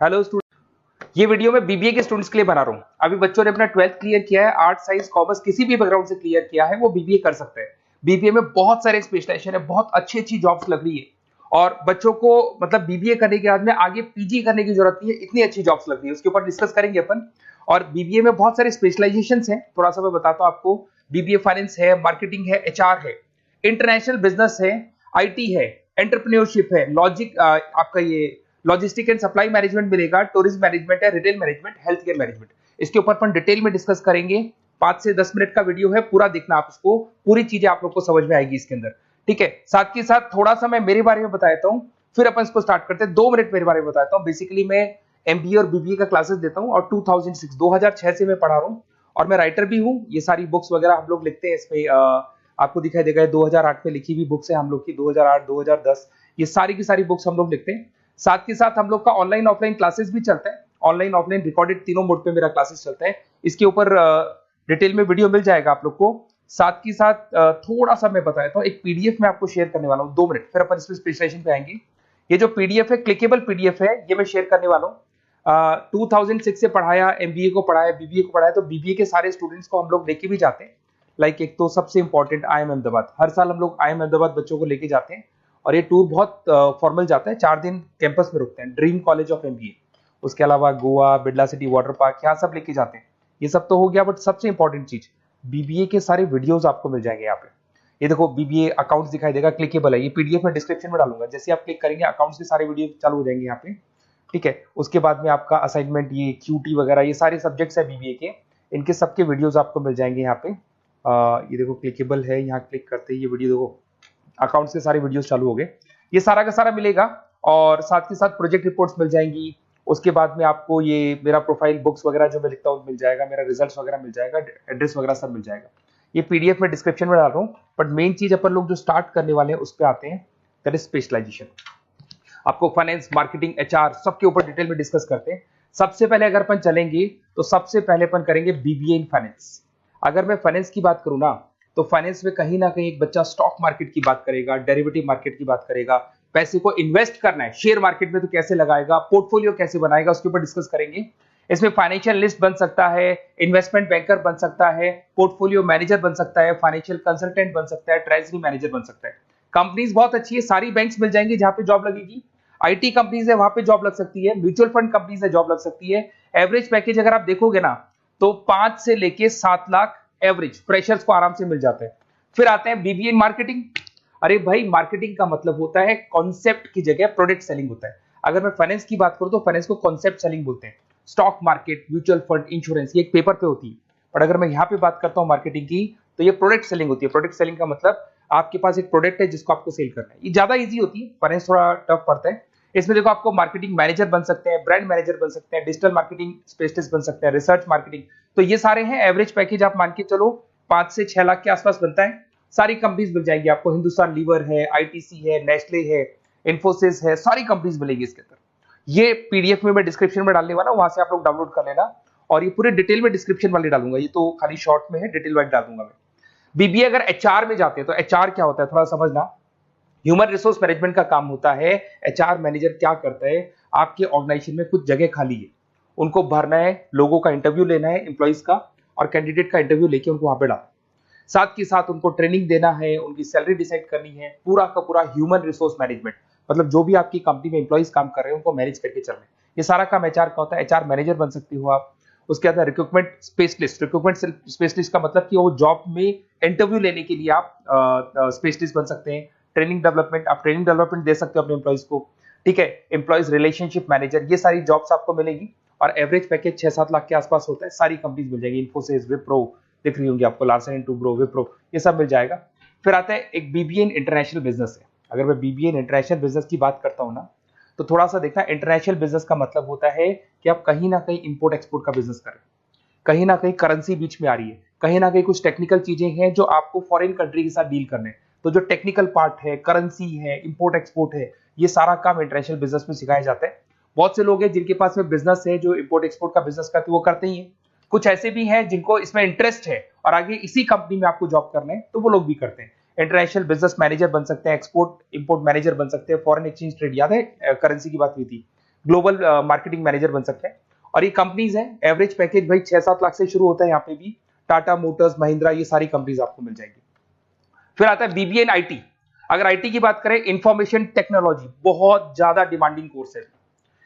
Hello student, ये video मैं BBA के स्टूडेंट्स के लिए बना रहा हूँ। अभी बच्चों ने अपना 12th क्लियर किया है, आर्ट साइंस कॉमर्स किसी भी बैकग्राउंड से क्लियर किया है, वो बीबीए कर सकते हैं। बीबीए में बहुत सारे स्पेशलाइजेशन है, बहुत अच्छी अच्छी जॉब्स लग रही है और बच्चों को मतलब बीबीए करने के बाद में आगे पीजी करने की जरूरत नहीं है, इतनी अच्छी जॉब्स लग रही है, उसके ऊपर डिस्कस करेंगे अपन। और बीबीए में बहुत सारे स्पेशलाइजेशन है, थोड़ा सा मैं बताता हूँ आपको। बीबीए फाइनेंस है, मार्केटिंग है, एचआर है, इंटरनेशनल बिजनेस है, आईटी है, एंटरप्रेन्योरशिप है, लॉजिक आपका ये लॉजिस्टिक एंड सप्लाई मैनेजमेंट मिलेगा, टूरिज्म मैनेजमेंट है, retail management, health care management. इसके ऊपर अपन डिटेल में डिस्कस करेंगे। 5 से 10 मिनट का वीडियो है, पूरा देखना आप उसको, पूरी चीजें आप लोग को समझ में आएगी इसके अंदर। ठीक है, साथ के साथ थोड़ा सा मैं मेरे बारे में बताता हूँ, फिर अपन इसको स्टार्ट करते हैं। 2 मिनट मेरे बारे में बताता हूँ। बेसिकली मैं एमबीए और बीबीए का क्लासेस देता हूँ और 2006 से मैं पढ़ा रहा हूँ और मैं राइटर भी हूँ। ये सारी बुक्स वगैरह हम लोग लिखते हैं इसमें, आपको दिखाई देगा 2008 में लिखी हुई बुक्स है हम लोग की, 2008 2010 ये सारी की सारी बुक्स हम लोग लिखते हैं। साथ के साथ हम लोग का ऑनलाइन ऑफलाइन क्लासेस भी चलता है, ऑनलाइन ऑफलाइन रिकॉर्डेड तीनों मोड पे मेरा क्लासेस चलता है। इसके ऊपर डिटेल में वीडियो मिल जाएगा आप लोग को। साथ के साथ थोड़ा सा मैं बताता हूँ, एक पीडीएफ में आपको शेयर करने वाला हूँ, 2 मिनट, फिर अपन इसमें स्पेशलाइजेशन पे आएंगे। ये जो पीडीएफ है, क्लिकेबल पीडीएफ है, ये मैं शेयर करने वाला हूँ। 2006 से पढ़ाया, एमबीए को पढ़ाया, बीबीए को पढ़ाया, तो बीबीए के सारे स्टूडेंट्स को हम लोग लेके भी जाते हैं। लाइक एक तो सबसे इंपॉर्टेंट आईएम अहमदाबाद, हर साल हम लोग आईएम अहमदाबाद बच्चों को लेके जाते हैं और ये टूर बहुत फॉर्मल जाता है, 4 दिन कैंपस में रुकते हैं, ड्रीम कॉलेज ऑफ एमबीए। उसके अलावा Goa, Birla city water park, यहाँ सब लेके जाते हैं। ये सब तो हो गया, बट सबसे इंपॉर्टेंट चीज बीबीए के सारे वीडियोस आपको मिल जाएंगे यहाँ पे। ये देखो बीबीए अकाउंट्स दिखाई देगा, क्लिकेबल है, ये पीडीएफ में डिस्क्रिप्शन में डालूंगा। जैसे आप क्लिक करेंगे अकाउंट्स के सारे वीडियो चालू हो जाएंगे यहाँ पे। ठीक है, उसके बाद में आपका असाइनमेंट, ये क्यूटी वगैरह, ये सारे सब्जेक्ट्स है बीबीए के, इनके सबके वीडियोस आपको मिल जाएंगे यहाँ पे। ये देखो क्लिकेबल है, यहाँ क्लिक करते ही ये वीडियो देखो, अकाउंट्स के सारे वीडियोस चालू हो गए, ये सारा का सारा मिलेगा। और साथ के साथ प्रोजेक्ट रिपोर्ट्स मिल जाएंगी। उसके बाद में आपको ये मेरा प्रोफाइल बुक्स वगैरह जो मैं लिखता हूँ मिल जाएगा, मेरा रिजल्ट्स वगैरह मिल जाएगा, एड्रेस वगैरह सब मिल जाएगा। ये पीडीएफ में डिस्क्रिप्शन में डाल रहा हूँ। बट मेन चीज अपन लोग जो स्टार्ट करने वाले हैं उस पर आते हैं, दैट इज स्पेशलाइजेशन। आपको फाइनेंस, मार्केटिंग, एचआर सबके ऊपर डिटेल में डिस्कस करते हैं। सबसे पहले अगर अपन चलेंगे तो सबसे पहले अपन करेंगे बीबीए इन फाइनेंस। अगर मैं फाइनेंस की बात करूँ ना, तो फाइनेंस में कहीं ना कहीं एक बच्चा स्टॉक मार्केट की बात करेगा, डेरिवेटिव मार्केट की बात करेगा, पैसे को इन्वेस्ट करना है शेयर मार्केट में तो कैसे लगाएगा, पोर्टफोलियो कैसे बनाएगा, उसके ऊपर डिस्कस करेंगे। इसमें फाइनेंशियल लिस्ट बन सकता है, इन्वेस्टमेंट बैंकर बन सकता है, पोर्टफोलियो मैनेजर बन सकता है, फाइनेंशियल कंसल्टेंट बन सकता है, ट्रेजरी मैनेजर बन सकता है। कंपनीज बहुत अच्छी है, सारी बैंक्स मिल जाएंगी जहां पे जॉब लगेगी। आईटी कंपनीज है, वहां पे जॉब लग सकती है, म्यूचुअल फंड कंपनीज है, जॉब लग सकती है। एवरेज पैकेज अगर आप देखोगे ना, तो 5 से लेके 7 लाख एवरेज फ्रेशर्स को आराम से मिल जाते हैं। फिर आते हैं बीबीए इन मार्केटिंग। अरे भाई, मार्केटिंग का मतलब होता है कॉन्सेप्ट की जगह प्रोडक्ट सेलिंग होता है। अगर मैं फाइनेंस की बात करूं तो फाइनेंस को कॉन्सेप्ट सेलिंग बोलते हैं। Stock market, mutual fund, insurance, ये एक पेपर पे होती है। और अगर मैं यहाँ पे बात करता हूँ मार्केटिंग की, तो ये प्रोडक्ट सेलिंग होती है। प्रोडक्ट सेलिंग का मतलब आपके पास एक प्रोडक्ट है जिसको आपको सेल करना है। ये ज्यादा ईजी होती है, फाइनेंस थोड़ा टफ पड़ता है। इसमें देखो आपको मार्केटिंग मैनेजर बन सकते हैं, ब्रांड मैनेजर बन सकते हैं, डिजिटल मार्केटिंग स्पेशलिस्ट बन सकते हैं, रिसर्च मार्केटिंग, तो ये सारे हैं। एवरेज पैकेज आप मान के चलो 5 से 6 लाख के आसपास बनता है। सारी कंपनीज मिल जाएंगी आपको, हिंदुस्तान लीवर है, आईटीसी है, नेस्ले है, इन्फोसिस है, सारी कंपनीज मिलेगी इसके अंदर। ये पीडीएफ में मैं डिस्क्रिप्शन में डालने वाला हूं, वहां से आप लोग डाउनलोड कर लेना। और ये पूरे डिटेल में डिस्क्रिप्शन वाले डालूंगा, ये तो खाली शॉर्ट में है, डिटेल वाइज डाल दूंगा मैं। बीबीए अगर एचआर में जाते हैं तो एचआर क्या होता है थोड़ा समझना। ह्यूमन रिसोर्स मैनेजमेंट का काम होता है। एचआर मैनेजर क्या करता है, आपके ऑर्गेनाइजेशन में कुछ जगह खाली है, उनको भरना है, लोगों का इंटरव्यू लेना है, एम्प्लॉइज का, और कैंडिडेट का इंटरव्यू लेके उनको वहां पे डालना है। साथ के साथ उनको ट्रेनिंग देना है, उनकी सैलरी डिसाइड करनी है, पूरा का पूरा ह्यूमन रिसोर्स मैनेजमेंट, मतलब जो भी आपकी कंपनी में एम्प्लॉइज काम कर रहे हैं उनको मैनेज करके चलना है। ये सारा काम एचआर का होता है। एचआर मैनेजर बन सकते हो आप। उसके बाद रिक्रूटमेंट स्पेशलिस्ट। रिक्रूटमेंट स्पेशलिस्ट का मतलब कि वो जॉब में इंटरव्यू लेने के लिए आप स्पेशलिस्ट बन सकते हैं। ट्रेनिंग डेवलपमेंट, आप ट्रेनिंग डेवलपमेंट दे सकते हो अपने एम्प्लॉइज को। ठीक है, एम्प्लॉइज रिलेशनशिप मैनेजर, ये सारी जॉब्स आपको मिलेगी। और एवरेज पैकेज 6-7 लाख के आसपास होता है। सारी कंपनीज मिल जाएगी, इन्फोसिस, विप्रो दिख रही होंगी आपको, लार्सन एंड टुब्रो, विप्रो, ये सब मिल जाएगा। फिर आता है एक बीबीए इन इंटरनेशनल बिजनेस है। अगर मैं बीबीए इन इंटरनेशनल बिजनेस की बात करता हूँ ना, तो थोड़ा सा देखना, इंटरनेशनल बिजनेस का मतलब होता है कि आप कहीं ना कहीं इंपोर्ट एक्सपोर्ट का बिजनेस करें, कहीं ना कहीं करेंसी बीच में आ रही है, कहीं ना कहीं कुछ टेक्निकल चीजें हैं जो आपको फॉरेन कंट्री के साथ डील करने, तो जो टेक्निकल पार्ट है, करेंसी है, इंपोर्ट एक्सपोर्ट है, ये सारा काम इंटरनेशनल बिजनेस में सिखाया जाता है। बहुत से लोग हैं जिनके पास में बिजनेस है जो इंपोर्ट एक्सपोर्ट का बिजनेस करते, वो करते ही है। कुछ ऐसे भी हैं जिनको इसमें इंटरेस्ट है और आगे इसी कंपनी में आपको जॉब करना है, तो वो लोग भी करते हैं। इंटरनेशनल बिजनेस मैनेजर बन सकते हैं, एक्सपोर्ट इंपोर्ट मैनेजर बन सकते हैं, फॉरेन एक्सचेंज ट्रेड, याद है करेंसी की बात हुई थी, ग्लोबल मार्केटिंग मैनेजर बन सकते हैं। और ये कंपनीज है, एवरेज पैकेज भाई 6-7 लाख से शुरू होता है। यहाँ पे भी टाटा मोटर्स, महिंद्रा, ये सारी कंपनीज आपको मिल जाएगी। फिर आता है बीबीए इन आईटी। अगर आईटी की बात करें, इंफॉर्मेशन टेक्नोलॉजी बहुत ज्यादा डिमांडिंग कोर्स है।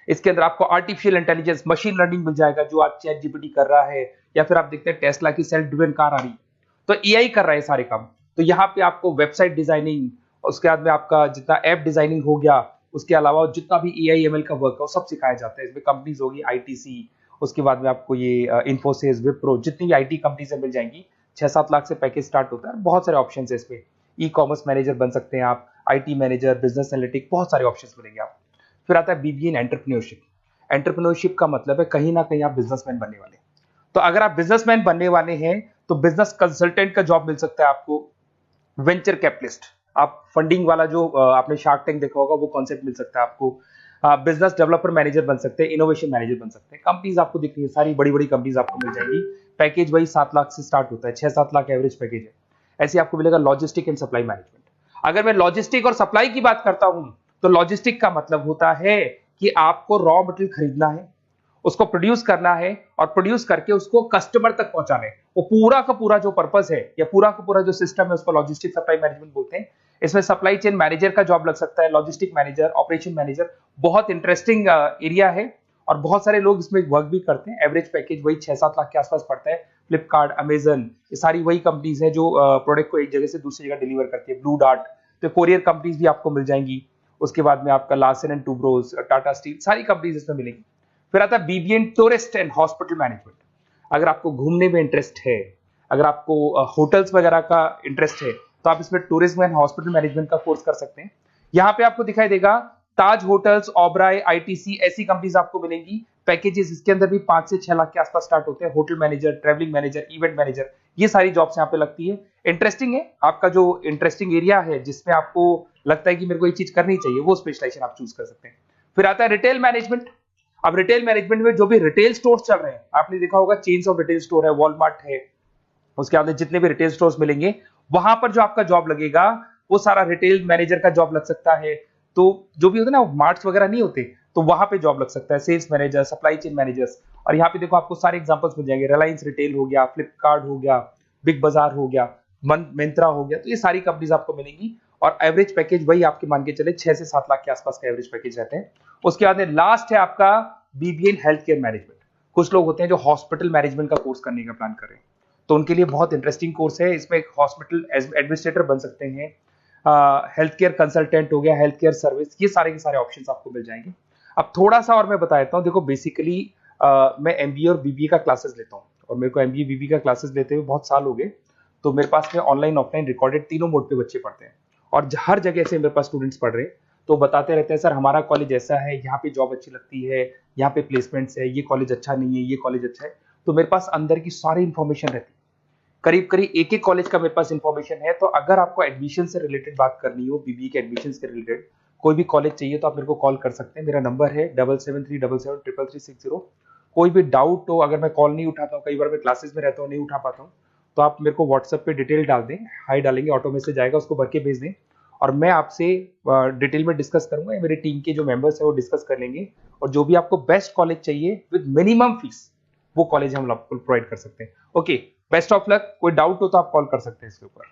इसके अंदर आपको आर्टिफिशियल इंटेलिजेंस, मशीन लर्निंग मिल जाएगा, जो आज चैट जीपीटी कर रहा है, या फिर आप देखते हैं टेस्ला की सेल्फ ड्रिवन कार आ रही है, तो एआई कर रहा है सारे काम। तो यहाँ पे आपको वेबसाइट डिजाइनिंग, उसके बाद में आपका जितना ऐप डिजाइनिंग हो गया, उसके अलावा जितना भी एआई एमएल का वर्क है वो सब सिखाया जाता है। इसमें कंपनीज होगी आईटीसी, उसके बाद में आपको ये इन्फोसिस, विप्रो, जितनी भी आईटी कंपनीज मिल जाएंगी। 6-7 लाख से पैकेज स्टार्ट होता है। बहुत सारे ऑप्शन है इसमें। ई कॉमर्स मैनेजर बन सकते हैं आप, आईटी मैनेजर, बिजनेस एनालिटिक, बहुत सारे ऑप्शन मिलेंगे आप। फिर आता है बीबीए इन एंटरप्रेन्योरशिप। एंटरप्रेन्योरशिप का मतलब है कहीं ना कहीं आप बिजनेसमैन बनने वाले। तो अगर आप बिजनेसमैन बनने वाले हैं तो बिजनेस कंसल्टेंट का जॉब मिल सकता है आपको। वेंचर कैपिटलिस्ट, आप फंडिंग वाला जो आपने शार्क टैंक देखा होगा वो कॉन्सेप्ट मिल सकता है आपको। बिजनेस डेवलपर मैनेजर बन सकते हैं, इनोवेशन मैनेजर बन सकते हैं। कंपनीज आपको दिख रही है, सारी बड़ी बड़ी कंपनीज आपको मिल जाएंगी। पैकेज वही 7 लाख से स्टार्ट होता है, 6-7 लाख एवरेज पैकेज है। ऐसे आपको मिलेगा लॉजिस्टिक एंड सप्लाई मैनेजमेंट। अगर मैं लॉजिस्टिक और सप्लाई की बात करता हूं तो लॉजिस्टिक का मतलब होता है कि आपको रॉ मटेरियल खरीदना है, उसको प्रोड्यूस करना है, और प्रोड्यूस करके उसको कस्टमर तक पहुंचाना है। वो पूरा का पूरा जो पर्पस है या पूरा का पूरा जो सिस्टम है उसको लॉजिस्टिक सप्लाई मैनेजमेंट बोलते हैं। इसमें सप्लाई चेन मैनेजर का जॉब लग सकता है, लॉजिस्टिक मैनेजर, ऑपरेशन मैनेजर। बहुत इंटरेस्टिंग एरिया है और बहुत सारे लोग इसमें वर्क भी करते हैं। एवरेज पैकेज वही 6-7 लाख के आसपास पड़ता है। फ्लिपकार्ट, अमेजन, ये सारी वही कंपनीज है जो प्रोडक्ट को एक जगह से दूसरी जगह डिलीवर करती है। ब्लू डार्ट, तो कोरियर कंपनीज भी आपको मिल जाएंगी। उसके बाद में आपका Larsen and Toubro, Tata steel, सारी कंपनीज इसमें मिलेंगी। फिर आता है BBA in tourist and hospital management. अगर आपको घूमने में इंटरेस्ट है, अगर आपको होटल्स वगैरह का इंटरेस्ट है, तो आप इसमें टूरिज्म एंड हॉस्पिटल मैनेजमेंट का कोर्स कर सकते हैं। यहाँ पे आपको दिखाई देगा ताज होटल्स, ओबराय, आईटीसी, ऐसी कंपनीज आपको मिलेंगी। पैकेजेस इसके अंदर भी 5 से 6 लाख के आसपास स्टार्ट होते हैं। Hotel manager, travelling manager, event manager, ये सारी जॉब्स यहाँ पे लगती है। इंटरेस्टिंग है, आपका जो इंटरेस्टिंग एरिया है जिसमें आपको लगता है कि मेरे को ये चीज करनी चाहिए, वो स्पेशलाइजेशन आप चूज कर सकते हैं। फिर आता है रिटेल मैनेजमेंट। अब रिटेल मैनेजमेंट में जो भी रिटेल स्टोर्स चल रहे हैं, आपने देखा होगा चेन्स ऑफ रिटेल स्टोर है, वॉलमार्ट है, उसके बाद जितने भी रिटेल स्टोर्स मिलेंगे वहां पर जो आपका जॉब लगेगा वो सारा रिटेल मैनेजर का जॉब लग सकता है। तो जो भी होता है ना, मार्ट्स वगैरह नहीं होते, तो वहां पे जॉब लग सकता है, sales manager, supply chain managers. और यहाँ पे देखो आपको सारे एग्जांपल्स मिल जाएंगे। रिलायंस रिटेल हो गया, फ्लिपकार्ट हो गया, बिग बाजार हो गया, मिंत्रा हो गया, तो ये सारी कंपनीज आपको मिलेंगी। और एवरेज पैकेज वही आपके मान के चले 6 से 7 लाख के आसपास का एवरेज पैकेज रहते हैं। उसके बाद लास्ट है आपका BBA in health care management. कुछ लोग होते हैं जो हॉस्पिटल मैनेजमेंट का कोर्स करने का प्लान कर रहे हैं, तो उनके लिए बहुत इंटरेस्टिंग कोर्स है। इसमें एक हॉस्पिटल एडमिनिस्ट्रेटर बन सकते हैं, हेल्थ केयर कंसल्टेंट हो गया, हेल्थ केयर सर्विस, ये सारे के सारे ऑप्शंस आपको मिल जाएंगे। अब थोड़ा सा और मैं बता देता हूँ। देखो बेसिकली मैं एमबीए और बीबीए का क्लासेस लेता हूँ, और मेरे को एमबीए बीबीए का क्लासेस लेते हुए बहुत साल हो गए। तो मेरे पास में ऑनलाइन ऑफलाइन रिकॉर्डेड तीनों मोड पे बच्चे पढ़ते हैं, और हर जगह से मेरे पास स्टूडेंट्स पढ़ रहे हैं। तो बताते रहते हैं सर हमारा कॉलेज ऐसा है, यहाँ पे जॉब अच्छी लगती है, यहाँ पे प्लेसमेंट्स है, ये कॉलेज अच्छा नहीं है, ये कॉलेज अच्छा है। तो मेरे पास अंदर की सारी इंफॉर्मेशन रहती है, करीब करीब एक एक कॉलेज का मेरे पास इंफॉर्मेशन है। तो अगर आपको एडमिशन से रिलेटेड बात करनी हो, बीबीए के एडमिशन से रिलेटेड कोई भी कॉलेज चाहिए, तो आप मेरे को कॉल कर सकते हैं। मेरा नंबर है 7737733360। कोई भी डाउट हो, अगर मैं कॉल नहीं उठाता हूँ, कई बार मैं क्लासेस में रहता हूँ, नहीं उठा पाता हूँ, तो आप मेरे को व्हाट्सएप पे डिटेल डाल दें, हाई डालेंगे, ऑटो मैसेज आएगा, उसको भर के भेज दें, और मैं आपसे डिटेल में डिस्कस करूंगा। मेरे टीम के जो मेंबर्स हैं वो डिस्कस कर लेंगे, और जो भी आपको बेस्ट कॉलेज चाहिए विद मिनिमम फीस, वो कॉलेज हम आपको प्रोवाइड कर सकते हैं। Okay, best of luck. कोई डाउट हो तो आप कॉल कर सकते हैं इसके ऊपर।